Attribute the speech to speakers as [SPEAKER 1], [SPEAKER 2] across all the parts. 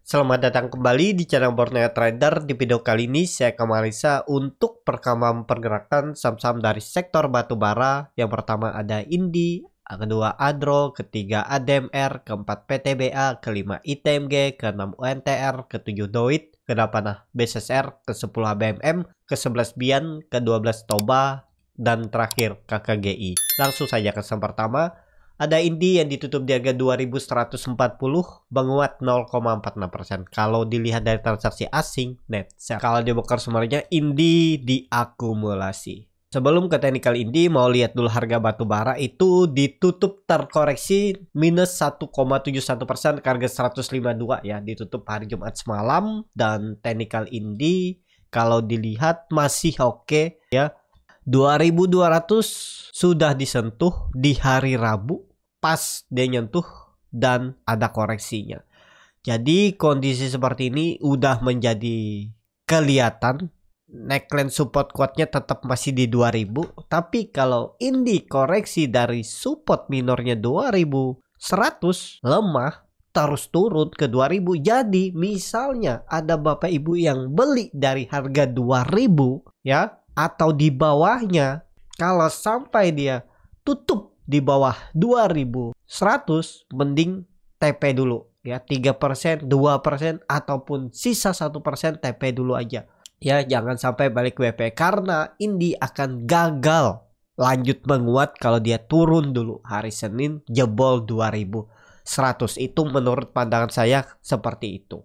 [SPEAKER 1] Selamat datang kembali di channel Borneo Trader. Di video kali ini saya akan analisa untuk perkembangan pergerakan saham-saham dari sektor batubara. Yang pertama ada Indi, kedua Adro, ketiga ADMR, keempat PTBA, kelima ITMG, keenam UNTR, ketujuh Doit, kedelapan BSSR, ke-10 HBMM, ke-11 Bian, ke-12 Toba, dan terakhir KKGI. Langsung saja ke saham pertama. Ada Indi yang ditutup di harga 2140, menguat 0,46%. Kalau dilihat dari transaksi asing, net sell. Kalau di broker summary-nya, Indi diakumulasi. Sebelum ke technical Indi, mau lihat dulu harga batubara itu ditutup terkoreksi minus 1,71% ke harga 152 ya. Ditutup hari Jumat semalam, dan technical Indi kalau dilihat masih oke ya. 2200 sudah disentuh di hari Rabu, pas dia nyentuh dan ada koreksinya. Jadi kondisi seperti ini udah menjadi kelihatan. Neckline support kuatnya tetap masih di 2000, tapi kalau Indi koreksi dari support minornya 2100 lemah terus turun ke 2000. Jadi misalnya ada Bapak Ibu yang beli dari harga 2000 ya, atau di bawahnya, kalau sampai dia tutup di bawah 2100, mending TP dulu ya, 3%, 2% ataupun sisa 1% TP dulu aja ya, jangan sampai balik WP karena Indi akan gagal lanjut menguat kalau dia turun dulu hari Senin jebol 2100. Itu menurut pandangan saya seperti itu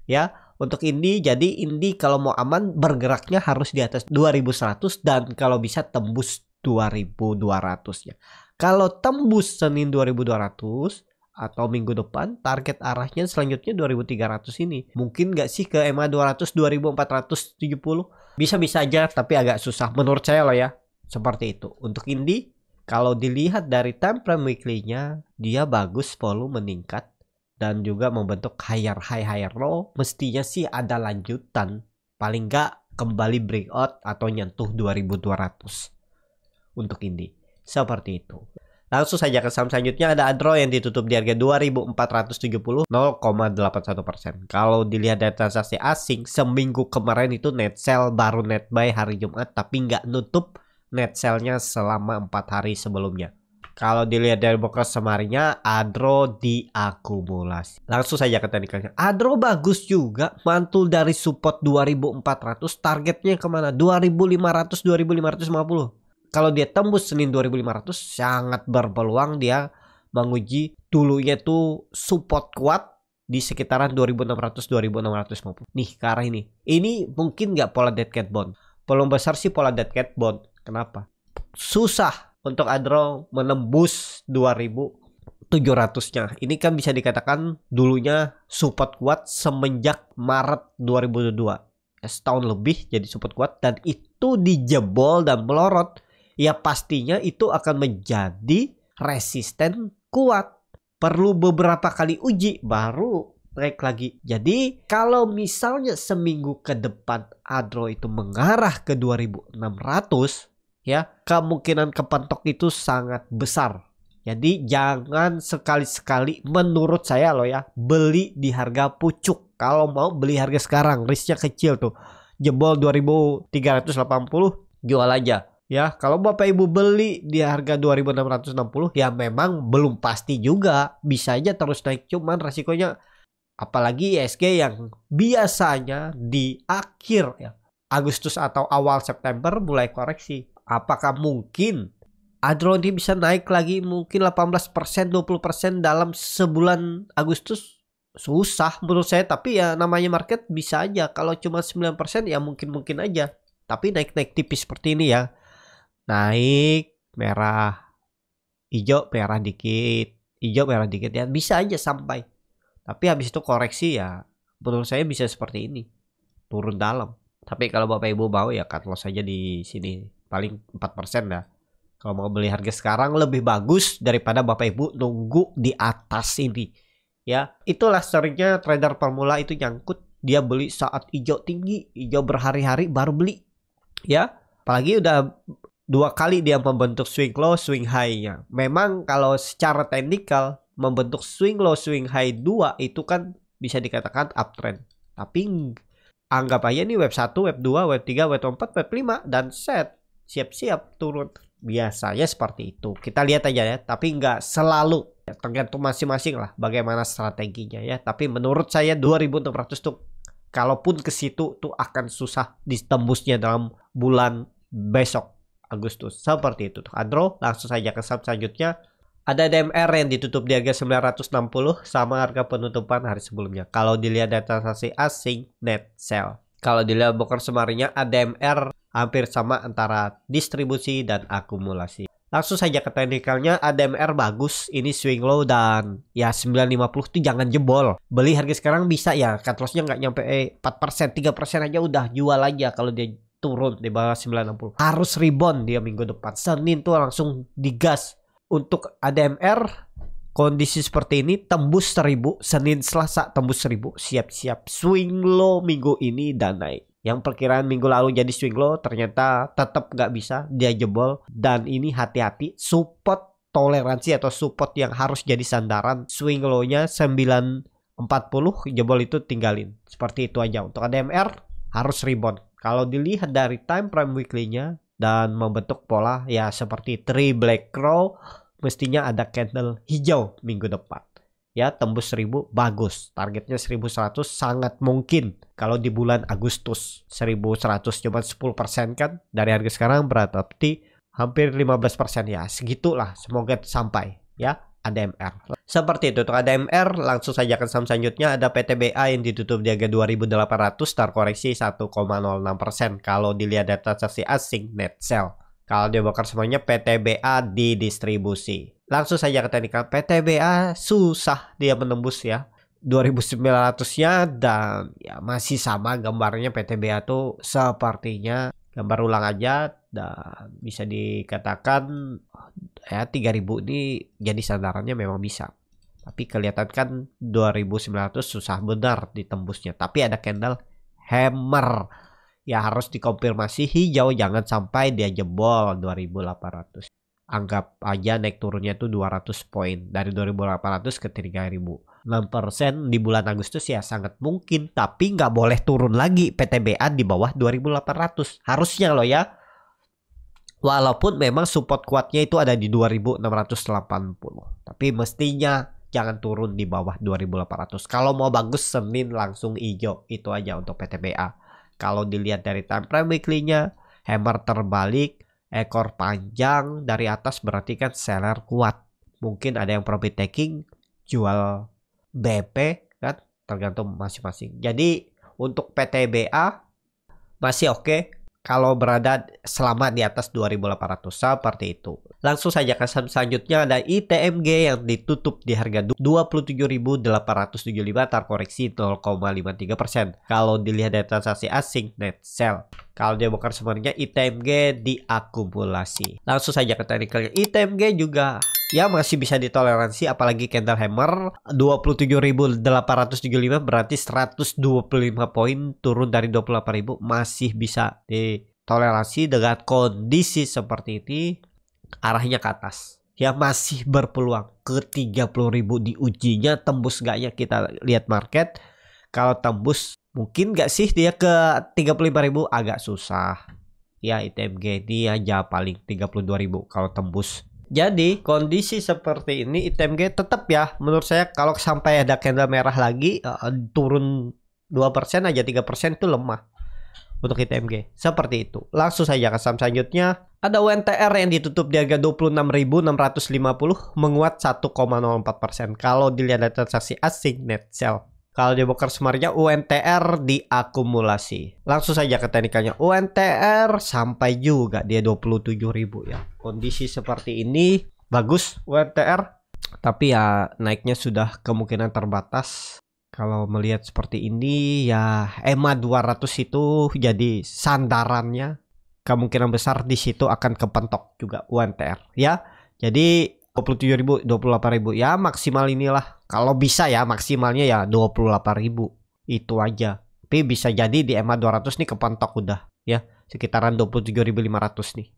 [SPEAKER 1] ya. Untuk Indi, jadi Indi kalau mau aman bergeraknya harus di atas 2100 dan kalau bisa tembus 2200 ya. Kalau tembus Senin 2200 atau minggu depan, target arahnya selanjutnya 2300 ini. Mungkin nggak sih ke EMA 200 2470? Bisa-bisa aja, tapi agak susah menurut saya loh ya. Seperti itu. Untuk Indi, kalau dilihat dari time frame weekly-nya, dia bagus, volume meningkat dan juga membentuk higher high higher low. Mestinya sih ada lanjutan, paling nggak kembali breakout atau nyentuh 2200 untuk Indi. Seperti itu. Langsung saja ke saham selanjutnya, ada Adro yang ditutup di harga 2470, 0,81%. Kalau dilihat dari transaksi asing, seminggu kemarin itu net sell, baru net buy hari Jumat, tapi nggak nutup net sell-nya selama 4 hari sebelumnya. Kalau dilihat dari broker summary-nya, Adro diakumulasi. Langsung saja ke teknikalnya. Adro bagus juga, mantul dari support 2400, targetnya kemana? 2500, 2550. Kalau dia tembus Senin 2500, sangat berpeluang dia menguji dulunya tuh support kuat di sekitaran 2600, 2650. Nih ke arah ini. Ini mungkin nggak pola dead cat bond. Peluang besar sih pola dead cat bond. Kenapa? Susah untuk Adro menembus 2700-nya. Ini kan bisa dikatakan dulunya support kuat semenjak Maret 2022. Setahun lebih jadi support kuat, dan itu dijebol dan melorot. Ya pastinya itu akan menjadi resisten kuat. Perlu beberapa kali uji baru naik lagi. Jadi kalau misalnya seminggu ke depan Adro itu mengarah ke 2600 ya, kemungkinan kepentok itu sangat besar. Jadi jangan sekali-sekali menurut saya loh ya, beli di harga pucuk. Kalau mau beli harga sekarang, risknya kecil tuh. Jebol 2380, jual aja. Ya, kalau Bapak Ibu beli di harga 2660 ya memang belum pasti juga. Bisa aja terus naik, cuman resikonya apalagi ISG yang biasanya di akhir ya, Agustus atau awal September mulai koreksi. Apakah mungkin Adro ini bisa naik lagi mungkin 18%, 20% dalam sebulan Agustus? Susah menurut saya, tapi ya namanya market bisa aja. Kalau cuma 9% ya mungkin aja. Tapi naik-naik tipis seperti ini ya. Naik, merah, hijau, merah dikit, hijau, merah dikit ya. Bisa aja sampai. Tapi habis itu koreksi ya menurut saya bisa seperti ini. Turun dalam. Tapi kalau Bapak Ibu mau ya cut loss saja di sini. Paling 4% dah. Kalau mau beli harga sekarang lebih bagus daripada Bapak Ibu nunggu di atas ini. Ya, itulah seringnya trader pemula itu nyangkut. Dia beli saat hijau tinggi, hijau berhari-hari baru beli. Ya, apalagi udah 2 kali dia membentuk swing low, swing high-nya. Memang kalau secara teknikal membentuk swing low, swing high 2 itu kan bisa dikatakan uptrend. Tapi anggap aja nih web 1, web 2, web 3, web 4, web 5 dan set siap-siap turun. Biasanya seperti itu. Kita lihat aja ya, tapi nggak selalu. Ya, tergantung masing-masing lah bagaimana strateginya ya. Tapi menurut saya 2600 tuh kalaupun ke situ tuh akan susah ditembusnya dalam bulan besok Agustus. Seperti itu tuh. Andro, langsung saja ke saham selanjutnya. Ada DMR yang ditutup di harga 960 sama harga penutupan hari sebelumnya. Kalau dilihat data transaksi asing net sell. Kalau dilihat broker semarinya ADMR hampir sama antara distribusi dan akumulasi. Langsung saja ke teknikalnya, ADMR bagus, ini swing low dan ya 950 tuh jangan jebol. Beli harga sekarang bisa ya, cut lossnya nggak nyampe 4%, 3% aja udah jual aja kalau dia turun di bawah 960. Harus rebound dia minggu depan. Senin tuh langsung digas. Untuk ADMR, kondisi seperti ini tembus 1000, Senin Selasa tembus 1000, siap-siap swing low minggu ini dan naik. Yang perkiraan minggu lalu jadi swing low ternyata tetap nggak bisa, dia jebol. Dan ini hati-hati, support toleransi atau support yang harus jadi sandaran swing low-nya 940, jebol itu tinggalin. Seperti itu aja. Untuk ADMR harus rebound. Kalau dilihat dari time frame weekly-nya dan membentuk pola ya seperti tree black crow, mestinya ada candle hijau minggu depan. Ya, tembus 1000 bagus. Targetnya 1100 sangat mungkin kalau di bulan Agustus. 1100 cuma 10% kan dari harga sekarang, berarti hampir 15% ya. Segitulah, semoga sampai ya ADMR. Seperti itu untuk ADMR, langsung saja ke saham selanjutnya. Ada PTBA yang ditutup di harga 2800, terkoreksi 1,06%. Kalau dilihat data transaksi asing net sell. Kalau dia bakar semuanya PTBA di distribusi. Langsung saja ke teknikal, PTBA susah dia menembus ya 2900-nya dan ya masih sama gambarnya. PTBA tuh sepertinya gambar ulang aja dan bisa dikatakan ya 3000 ini jadi sandarannya memang bisa. Tapi kelihatan kan 2900 susah benar ditembusnya. Tapi ada candle hammer. Ya harus dikonfirmasi hijau, jangan sampai dia jebol 2800. Anggap aja naik turunnya tuh 200 poin dari 2800 ke 3000. 6% di bulan Agustus ya sangat mungkin, tapi nggak boleh turun lagi PTBA di bawah 2800. Harusnya loh ya. Walaupun memang support kuatnya itu ada di 2680. Tapi mestinya jangan turun di bawah 2800. Kalau mau bagus Senin langsung hijau. Itu aja untuk PTBA. Kalau dilihat dari time frame weekly-nya, hammer terbalik, ekor panjang dari atas berarti kan seller kuat. Mungkin ada yang profit taking, jual BP kan, tergantung masing-masing. Jadi untuk PTBA masih oke kalau berada selama di atas 2800 seperti itu. Langsung saja ke saham selanjutnya, ada ITMG yang ditutup di harga 27.875, terkoreksi 0,53%. Kalau dilihat dari transaksi asing net sell. Kalau dia bukan sebenarnya ITMG diakumulasi. Langsung saja ke teknikalnya, ITMG juga ya masih bisa ditoleransi, apalagi candle hammer 27.875 berarti 125 poin turun dari 28.000 masih bisa ditoleransi dengan kondisi seperti ini. Arahnya ke atas ya, masih berpeluang ke 30.000 diujinya. Tembus gak ya, kita lihat market. Kalau tembus mungkin gak sih dia ke 35.000, agak susah ya. ITMG dia aja paling 32.000 kalau tembus. Jadi kondisi seperti ini ITMG tetap ya menurut saya kalau sampai ada candle merah lagi turun 2% aja, 3% itu lemah untuk ITMG. Seperti itu. Langsung saja ke saham selanjutnya. Ada UNTR yang ditutup di harga 26.650, menguat 1,04%. Kalau dilihat dari transaksi asing net sell. Kalau di broker semarnya UNTR diakumulasi. Langsung saja ke teknikalnya, UNTR sampai juga dia 27.000 ya. Kondisi seperti ini bagus UNTR, tapi ya naiknya sudah kemungkinan terbatas. Kalau melihat seperti ini ya EMA 200 itu jadi sandarannya. Kemungkinan besar di situ akan kepentok juga UNTR ya. Jadi 27.000, 28.000 ya maksimal inilah. Kalau bisa ya maksimalnya ya 28.000. Itu aja. Tapi bisa jadi di EMA 200 nih kepentok udah ya. Sekitaran 27.500 nih.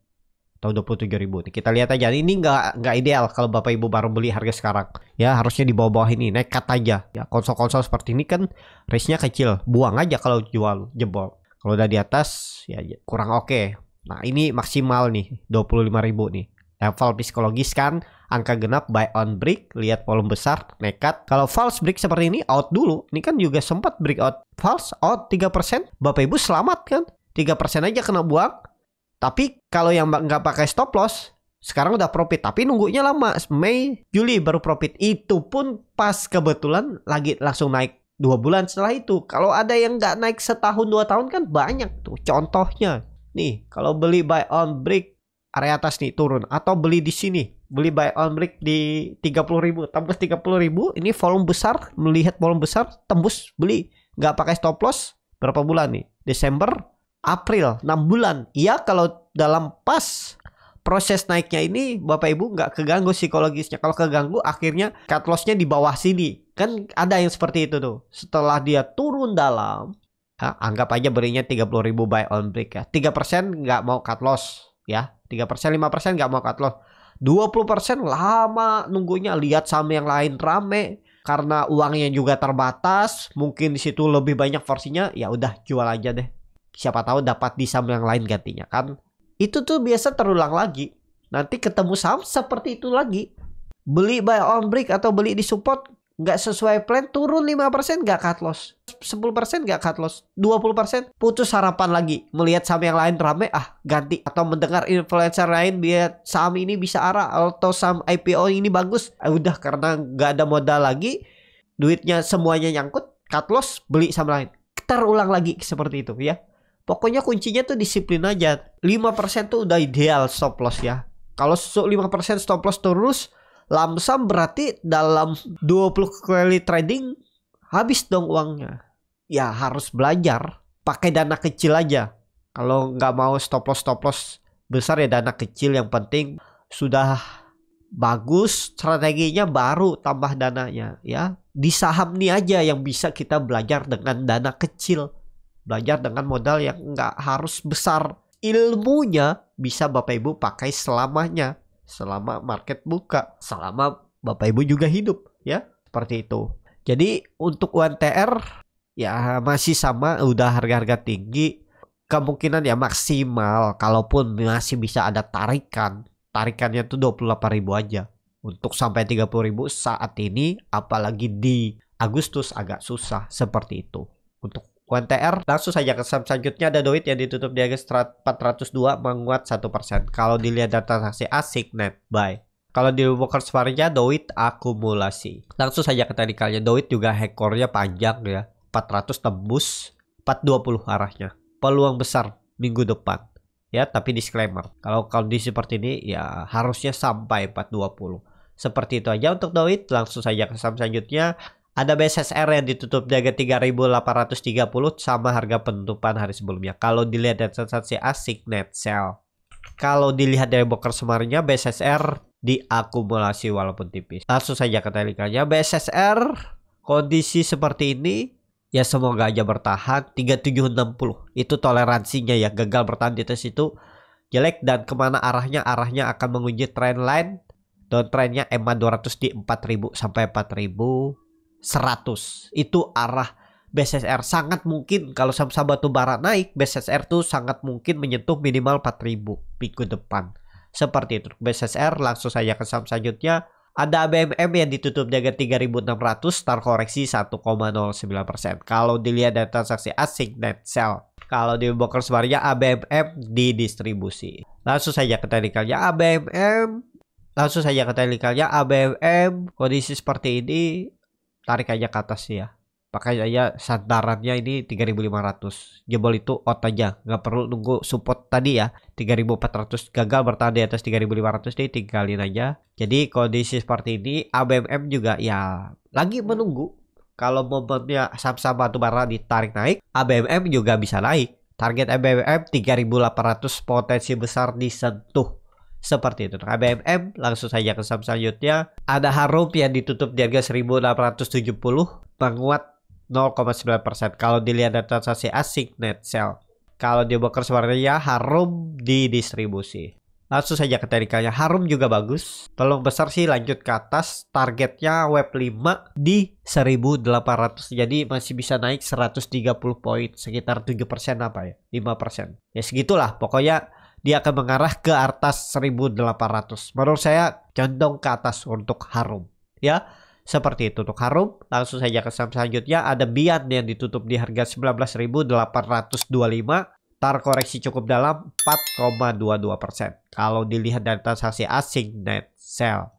[SPEAKER 1] atau 27.000 nih. Kita lihat aja, ini nggak ideal kalau Bapak Ibu baru beli harga sekarang. Ya harusnya di bawah-bawah ini, nekat aja. Ya konsol-konsol seperti ini kan range-nya kecil, buang aja kalau jual jebol. Kalau udah di atas ya kurang oke. Nah ini maksimal nih 25.000 nih. Level psikologis kan, angka genap buy on break, lihat volume besar, nekat. Kalau false break seperti ini out dulu. Ini kan juga sempat break out, false out 3%. Bapak Ibu selamat kan, 3% aja kena buang. Tapi kalau yang nggak pakai stop loss, sekarang udah profit. Tapi nunggunya lama, Mei, Juli baru profit. Itu pun pas kebetulan lagi langsung naik 2 bulan setelah itu. Kalau ada yang nggak naik setahun 2 tahun kan banyak tuh. Contohnya nih, kalau beli buy on break area atas nih turun, atau beli di sini, beli buy on break di 30.000, tembus 30.000, ini volume besar, melihat volume besar, tembus beli, nggak pakai stop loss. Berapa bulan nih? Desember, April, 6 bulan. Iya, kalau dalam pas proses naiknya ini Bapak Ibu nggak keganggu psikologisnya. Kalau keganggu akhirnya cut lossnya di bawah sini. Kan ada yang seperti itu tuh. Setelah dia turun dalam, anggap aja berinya 30.000 buy on break ya. 3% nggak mau cut loss ya. 3%, 5% nggak mau cut loss. 20% lama nunggunya, lihat saham yang lain rame. Karena uangnya juga terbatas, mungkin di situ lebih banyak porsinya, ya udah jual aja deh. Siapa tahu dapat di saham yang lain gantinya kan. Itu tuh biasa terulang lagi. Nanti ketemu saham seperti itu lagi. Beli buy on break atau beli di support, nggak sesuai plan, turun 5% nggak cut loss. 10% nggak cut loss. 20% putus harapan lagi. Melihat saham yang lain rame, ganti. Atau mendengar influencer lain, biar saham ini bisa arah, atau saham IPO ini bagus. Udah, karena nggak ada modal lagi, duitnya semuanya nyangkut, cut loss, beli saham lain. Terulang lagi seperti itu ya. Pokoknya kuncinya tuh disiplin aja. 5% tuh udah ideal stop loss ya. Kalau 5% stop loss terus, lamsam berarti dalam 20 kali trading habis dong uangnya. Ya harus belajar. Pakai dana kecil aja. Kalau nggak mau stop loss besar ya dana kecil, yang penting sudah bagus strateginya baru tambah dananya ya. Di saham nih aja yang bisa kita belajar dengan dana kecil. Belajar dengan modal yang nggak harus besar. Ilmunya bisa Bapak Ibu pakai selamanya. Selama market buka. Selama Bapak Ibu juga hidup. Ya, seperti itu. Jadi untuk UNTR ya masih sama. Udah harga-harga tinggi. Kemungkinan ya maksimal. Kalaupun masih bisa ada tarikan. Tarikannya tuh 28.000 aja. Untuk sampai 30.000 saat ini. Apalagi di Agustus agak susah. Seperti itu. Untuk UNTR, langsung saja ke saham selanjutnya. Ada Doit yang ditutup di harga 402, menguat 1%. Kalau dilihat data transaksi asik, net buy. Kalau di Workers Varia, Doit akumulasi. Langsung saja ke tadikalnya. Doit juga ekornya panjang ya, 400 tembus 420 arahnya. Peluang besar minggu depan ya, tapi disclaimer, kalau kondisi seperti ini ya harusnya sampai 420. Seperti itu aja untuk Doit. Langsung saja ke saham selanjutnya. Ada BSSR yang ditutup di harga 3.830 sama harga penutupan hari sebelumnya. Kalau dilihat dari transaksi asik, net sell. Kalau dilihat dari broker semarnya, BSSR diakumulasi walaupun tipis. Langsung saja ke talikannya. BSSR kondisi seperti ini ya semoga aja bertahan 3760. Itu toleransinya ya, gagal bertahan di atas itu jelek. Dan kemana arahnya? Arahnya akan menguji trend line. Downtrendnya EMA 200 di 4.000 sampai 4.100. Itu arah BSSR. Sangat mungkin kalau saham-saham batu bara naik, BSSR tuh sangat mungkin menyentuh minimal 4.000 minggu depan. Seperti itu BSSR. Langsung saja ke saham selanjutnya. Ada ABMM yang ditutup di harga 3.600, start koreksi 1,09%. Kalau dilihat dari transaksi asing, net sell. Kalau di Brokers Varia, ABMM didistribusi. Langsung saja ke teknikalnya ABMM. Kondisi seperti ini, tarik aja ke atas ya. Pakai aja sandarannya ini 3.500. Jebol itu out aja. Nggak perlu nunggu support tadi ya. 3.400 gagal bertahan di atas 3.500 nih, tinggalin aja. Jadi kondisi seperti ini ABMM juga ya lagi menunggu. Kalau momennya saham-saham batubara ditarik naik, ABMM juga bisa naik. Target ABMM 3.800 potensi besar disentuh. Seperti itu. ABMM. Langsung saja ke saham selanjutnya. Ada Harum yang ditutup di harga 1.870, menguat 0,9%. Kalau dilihat dari transaksi asing, net sell. Kalau di Brokers Varia, Harum didistribusi. Langsung saja ke teknikalnya. Harum juga bagus. Peluang besar sih lanjut ke atas. Targetnya web 5 di 1800. Jadi masih bisa naik 130 poin. Sekitar 7% apa ya? 5%. Ya segitulah. Pokoknya dia akan mengarah ke atas 1800. Menurut saya condong ke atas untuk harum. Ya. Seperti itu untuk harum. Langsung saja ke saham selanjutnya. Ada Bian yang ditutup di harga 19.825. Koreksi cukup dalam 4,22%. Kalau dilihat dari transaksi asing net sell.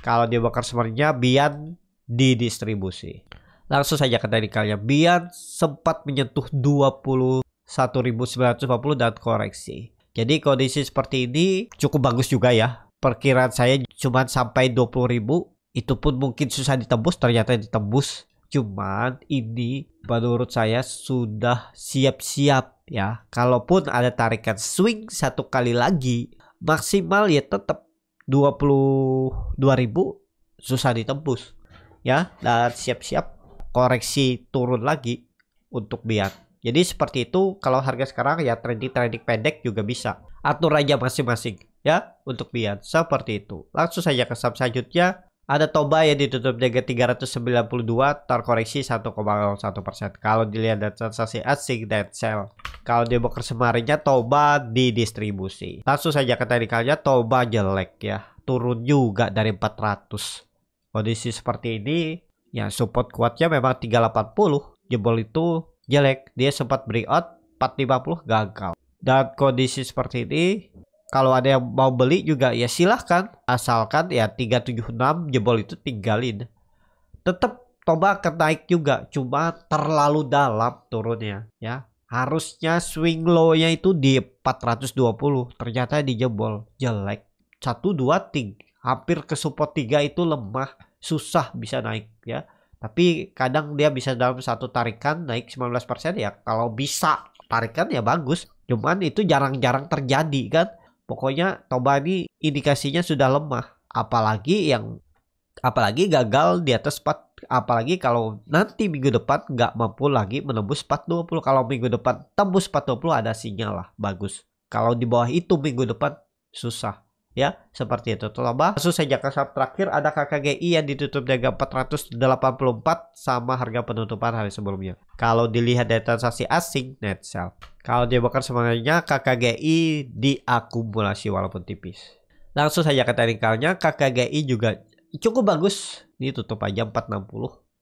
[SPEAKER 1] Kalau di broker sebenarnya Bian didistribusi. Langsung saja ke teknikalnya. Bian sempat menyentuh 21.950 dan koreksi. Jadi kondisi seperti ini cukup bagus juga ya. Perkiraan saya cuma sampai 20.000. Itu pun mungkin susah ditembus, ternyata ditembus. Cuman ini menurut saya sudah siap-siap ya. Kalaupun ada tarikan swing satu kali lagi, maksimal ya tetap 22.000 susah ditembus ya. Dan siap-siap koreksi turun lagi untuk Bian. Jadi seperti itu. Kalau harga sekarang ya trading pendek juga bisa. Atur aja masing-masing ya untuk Bian. Seperti itu. Langsung saja ke saham selanjutnya. Ada Toba yang ditutup di 392, terkoreksi 1,01%. Kalau dilihat dari transaksi asing dan sell. Kalau di broker semarinya Toba didistribusi. Langsung saja ke teknikalnya. Toba jelek ya. Turun juga dari 400. Kondisi seperti ini ya, support kuatnya memang 380. Jebol itu jelek. Dia sempat breakout 450 gagal. Dan kondisi seperti ini, kalau ada yang mau beli juga ya silahkan. Asalkan ya 376 jebol itu tinggalin. Tetap Toba akan naik juga. Cuma terlalu dalam turunnya ya. Harusnya swing low-nya itu di 420. Ternyata dijebol. Jelek. 1, 2, 3. Hampir ke support 3 itu lemah. Susah bisa naik ya. Tapi kadang dia bisa dalam satu tarikan naik 19% ya. Kalau bisa tarikan ya bagus. Cuman itu jarang-jarang terjadi kan. Pokoknya Toba ini indikasinya sudah lemah. Apalagi gagal di atas 4. Apalagi kalau nanti minggu depan nggak mampu lagi menembus 420. Kalau minggu depan tembus 420 ada sinyal lah bagus. Kalau di bawah itu minggu depan susah. Ya seperti itu. Toba. Langsung saja ke saham terakhir ada KKGI yang ditutup di harga 484 sama harga penutupan hari sebelumnya. Kalau dilihat dari transaksi asing net sell. Kalau dia bakar sebenarnya KKGI diakumulasi walaupun tipis. Langsung saja ke teknikalnya. KKGI juga cukup bagus. Ini tutup aja 460.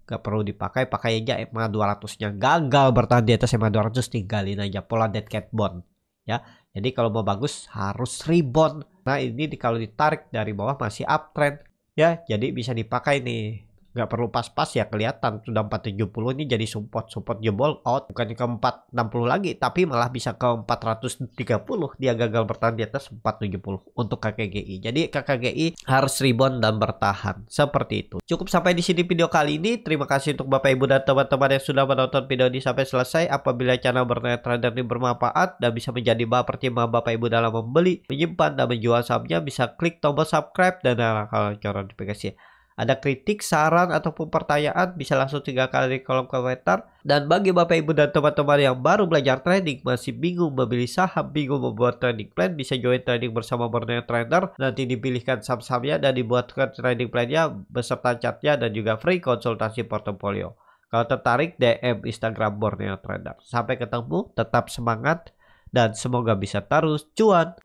[SPEAKER 1] Gak perlu dipakai. Pakai aja EMA 200-nya. Gagal bertahan di atas EMA 200. Tinggalin aja pola dead cat bond. Ya. Jadi kalau mau bagus harus rebound. Nah ini kalau ditarik dari bawah masih uptrend. Ya jadi bisa dipakai nih. Nggak perlu pas-pas ya, kelihatan sudah 470 ini jadi support jebol out, bukan ke 460 lagi tapi malah bisa ke 430. Dia gagal bertahan di atas 470 untuk KKGI. Jadi KKGI harus rebound dan bertahan seperti itu. Cukup sampai di sini video kali ini. Terima kasih untuk Bapak Ibu dan teman-teman yang sudah menonton video ini sampai selesai. Apabila channel Berniaga Trader ini bermanfaat dan bisa menjadi bahan pertimbangan Bapak Ibu dalam membeli, menyimpan dan menjual sahamnya, bisa klik tombol subscribe dan nyalakan lonceng notifikasi. Ada kritik, saran, ataupun pertanyaan bisa langsung tinggalkan di kolom komentar. Dan bagi Bapak Ibu dan teman-teman yang baru belajar trading, masih bingung memilih saham, bingung membuat trading plan, bisa join trading bersama Borneo Trader. Nanti dipilihkan saham-sahamnya dan dibuatkan trading plan-nya beserta chartnya dan juga free konsultasi portofolio. Kalau tertarik, DM Instagram Borneo Trader. Sampai ketemu, tetap semangat dan semoga bisa terus cuan.